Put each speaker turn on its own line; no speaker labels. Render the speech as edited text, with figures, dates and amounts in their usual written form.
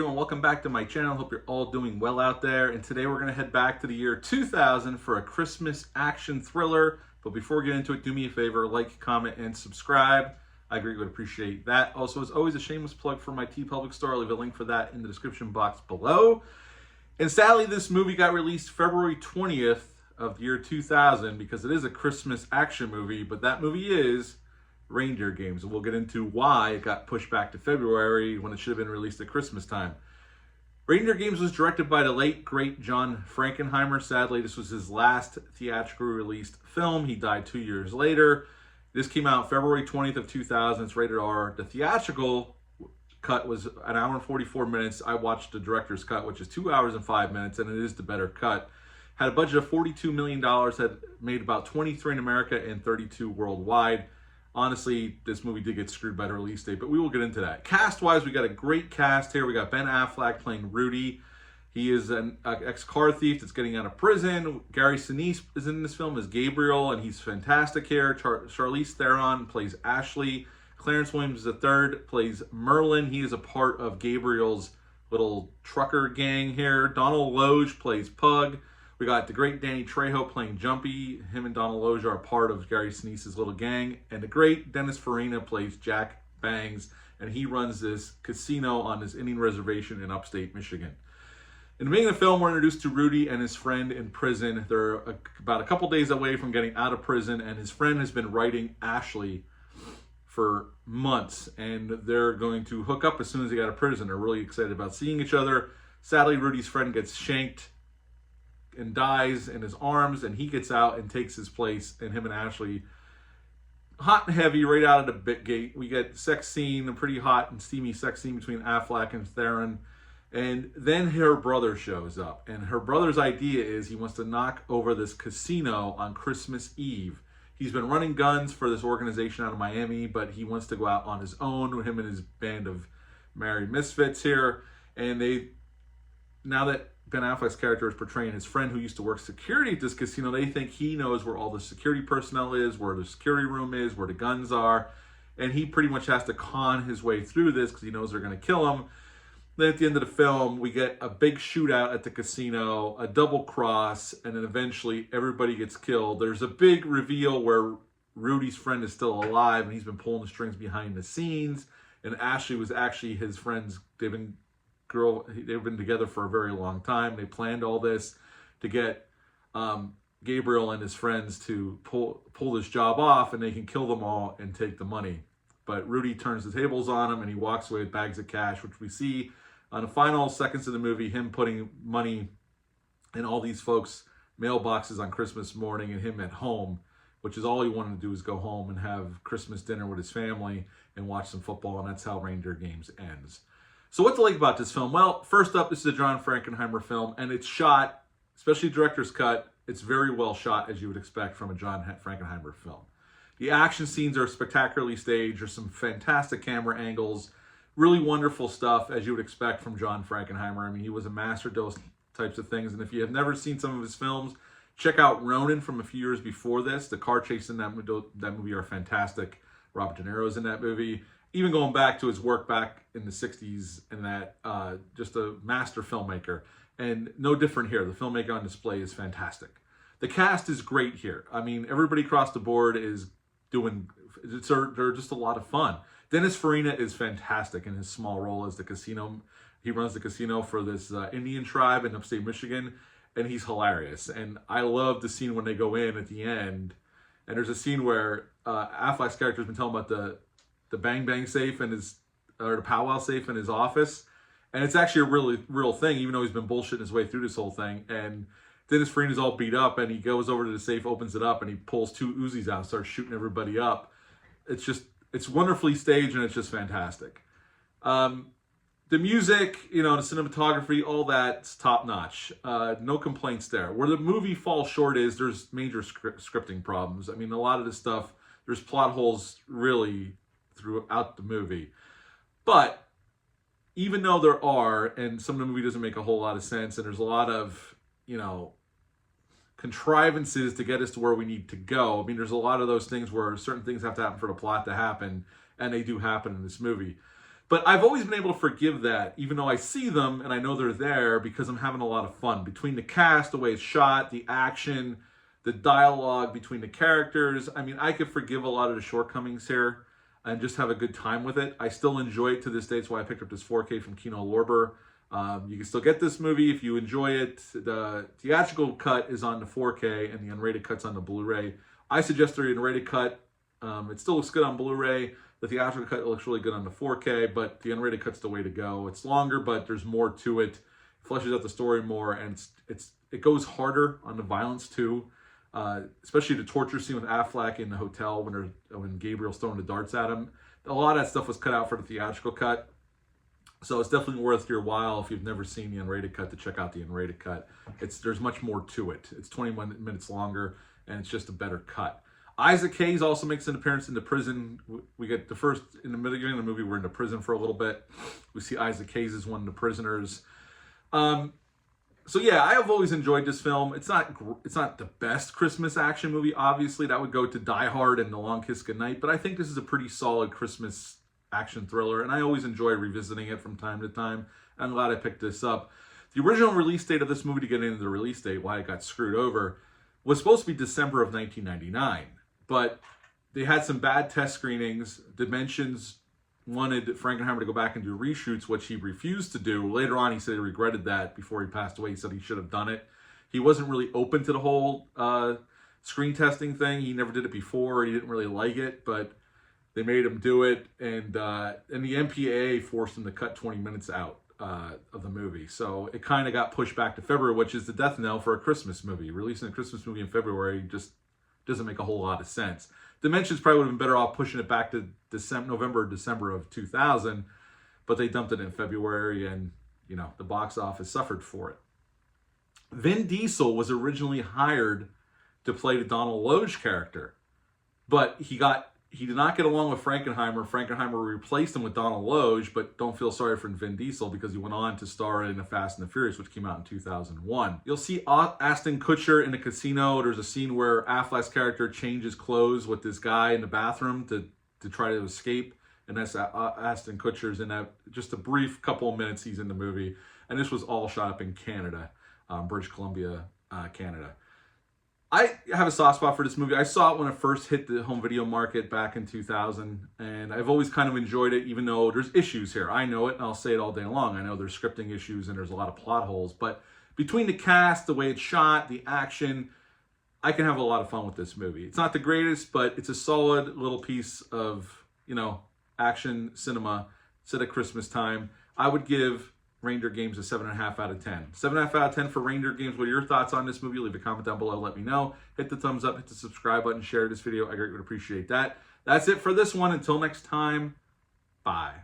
everyone, welcome back to my channel. Hope you're all doing well out there. And today we're going to head back to the year 2000 for a Christmas action thriller. But before we get into it, do me a favor, like, comment, and subscribe. I greatly would appreciate that. Also, as always, a shameless plug for my TeePublic store. I'll leave a link for that in the description box below. And sadly, this movie got released February 20th of the year 2000 because it is a Christmas action movie, but that movie is Reindeer Games, and we'll get into why it got pushed back to February when it should have been released at Christmas time. Reindeer Games was directed by the late, great John Frankenheimer. Sadly, this was his last theatrically released film. He died 2 years later. This came out February 20th of 2000. It's rated R. The theatrical cut was an hour and 44 minutes. I watched the director's cut, which is 2 hours and 5 minutes, and it is the better cut. Had a budget of $42 million, had made about 23 in America and 32 worldwide. Honestly, this movie did get screwed by the release date, but we will get into that. Cast-wise, we got a great cast here. We got Ben Affleck playing Rudy. He is an ex-car thief that's getting out of prison. Gary Sinise is in this film as Gabriel, and he's fantastic here. Charlize Theron plays Ashley. Clarence Williams III plays Merlin. He is a part of Gabriel's little trucker gang here. Donald Logue plays Pug. We got the great Danny Trejo playing Jumpy. Him and Donald Logue are part of Gary Sinise's little gang. And the great Dennis Farina plays Jack Bangs, and he runs this casino on this Indian reservation in upstate Michigan. In the beginning of the film, we're introduced to Rudy and his friend in prison. They're about a couple days away from getting out of prison, and his friend has been writing Ashley for months, and they're going to hook up as soon as they get out of prison. They're really excited about seeing each other. Sadly, Rudy's friend gets shanked and dies in his arms, and he gets out and takes his place, and him and Ashley, hot and heavy right out of the bit gate. We get sex scene, a pretty hot and steamy sex scene between Affleck and Theron, and then her brother shows up, and her brother's idea is he wants to knock over this casino on Christmas Eve. He's been running guns for this organization out of Miami, but he wants to go out on his own with him and his band of merry misfits here, and now that Ben Affleck's character is portraying his friend who used to work security at this casino, they think he knows where all the security personnel is, where the security room is, where the guns are, and he pretty much has to con his way through this because he knows they're going to kill him. Then at the end of the film, we get a big shootout at the casino, a double cross, and then eventually everybody gets killed. There's a big reveal where Rudy's friend is still alive, and he's been pulling the strings behind the scenes, and Ashley was actually his friend's, they've been together for a very long time. They planned all this to get Gabriel and his friends to pull this job off, and they can kill them all and take the money. But Rudy turns the tables on him, and he walks away with bags of cash, which we see on the final seconds of the movie, him putting money in all these folks' mailboxes on Christmas morning, and him at home, which is all he wanted to do, is go home and have Christmas dinner with his family and watch some football, and that's how Reindeer Games ends. So what to like about this film? Well, first up, this is a John Frankenheimer film, and it's shot, especially director's cut, it's very well shot, as you would expect from a John Frankenheimer film. The action scenes are spectacularly staged. There's some fantastic camera angles, really wonderful stuff, as you would expect from John Frankenheimer. I mean, he was a master of those types of things, and if you have never seen some of his films, check out Ronin from a few years before this. The car chases in that movie are fantastic. Robert De Niro's in that movie. Even going back to his work back in the 60s, and that just a master filmmaker. And no different here. The filmmaker on display is fantastic. The cast is great here. I mean, everybody across the board is they're just a lot of fun. Dennis Farina is fantastic in his small role as the casino. He runs the casino for this Indian tribe in upstate Michigan, and he's hilarious. And I love the scene when they go in at the end, and there's a scene where Affleck's character has been telling about the Bang Bang safe in or the powwow safe in his office. And it's actually a really real thing, even though he's been bullshitting his way through this whole thing. And Dennis Farina's all beat up, and he goes over to the safe, opens it up, and he pulls 2 Uzis out and starts shooting everybody up. It's wonderfully staged, and it's just fantastic. The music, the cinematography, all that's top notch. No complaints there. Where the movie falls short is there's major scripting problems. I mean, a lot of this stuff, there's plot holes really throughout the movie. But even though there are, and some of the movie doesn't make a whole lot of sense, and there's a lot of, contrivances to get us to where we need to go. I mean, there's a lot of those things where certain things have to happen for the plot to happen, and they do happen in this movie. But I've always been able to forgive that, even though I see them and I know they're there, because I'm having a lot of fun. Between the cast, the way it's shot, the action, the dialogue between the characters. I mean, I could forgive a lot of the shortcomings here and just have a good time with it. I still enjoy it to this day. That's why I picked up this 4K from Kino Lorber. You can still get this movie if you enjoy it. The theatrical cut is on the 4K and the unrated cut's on the Blu-ray. I suggest the unrated cut. It still looks good on Blu-ray. The theatrical cut looks really good on the 4K, but the unrated cut's the way to go. It's longer, but there's more to it. It fleshes out the story more, and it goes harder on the violence too. Especially the torture scene with Affleck in the hotel when Gabriel's throwing the darts at him. A lot of that stuff was cut out for the theatrical cut. So it's definitely worth your while if you've never seen the unrated cut to check out the unrated cut. There's much more to it. It's 21 minutes longer, and it's just a better cut. Isaac Hayes also makes an appearance in the prison. We get in the beginning of the movie, we're in the prison for a little bit. We see Isaac Hayes as one of the prisoners. So yeah, I have always enjoyed this film. It's not the best Christmas action movie, obviously. That would go to Die Hard and The Long Kiss Goodnight, but I think this is a pretty solid Christmas action thriller, and I always enjoy revisiting it from time to time. I'm glad I picked this up. The original release date of this movie, to get into the release date, why it got screwed over, was supposed to be December of 1999. But they had some bad test screenings. Dimensions wanted Frankenheimer to go back and do reshoots, which he refused to do. Later on, he said he regretted that before he passed away. He said he should have done it. He wasn't really open to the whole screen testing thing. He never did it before. He didn't really like it, but they made him do it. And the MPAA forced him to cut 20 minutes out of the movie. So it kind of got pushed back to February, which is the death knell for a Christmas movie. Releasing a Christmas movie in February just doesn't make a whole lot of sense. Dimensions probably would have been better off pushing it back to November or December of 2000, but they dumped it in February, and the box office suffered for it. Vin Diesel was originally hired to play the Donald Loge character, but he did not get along with Frankenheimer. Frankenheimer replaced him with Donald Loge, but don't feel sorry for Vin Diesel because he went on to star in The Fast and the Furious, which came out in 2001. You'll see Ashton Kutcher in a casino. There's a scene where Affleck's character changes clothes with this guy in the bathroom to try to escape, and that's Ashton Kutcher's in that. Just a brief couple of minutes he's in the movie, and this was all shot up in Canada, British Columbia, Canada. I have a soft spot for this movie. I saw it when it first hit the home video market back in 2000, and I've always kind of enjoyed it, even though there's issues here. I know it, and I'll say it all day long. I know there's scripting issues, and there's a lot of plot holes, but between the cast, the way it's shot, the action, I can have a lot of fun with this movie. It's not the greatest, but it's a solid little piece of, action cinema set at Christmas time. I would give Reindeer Games a 7.5 out of 10. 7.5 out of 10 for Reindeer Games. What are your thoughts on this movie? Leave a comment down below. Let me know. Hit the thumbs up. Hit the subscribe button. Share this video. I greatly would appreciate that. That's it for this one. Until next time, bye.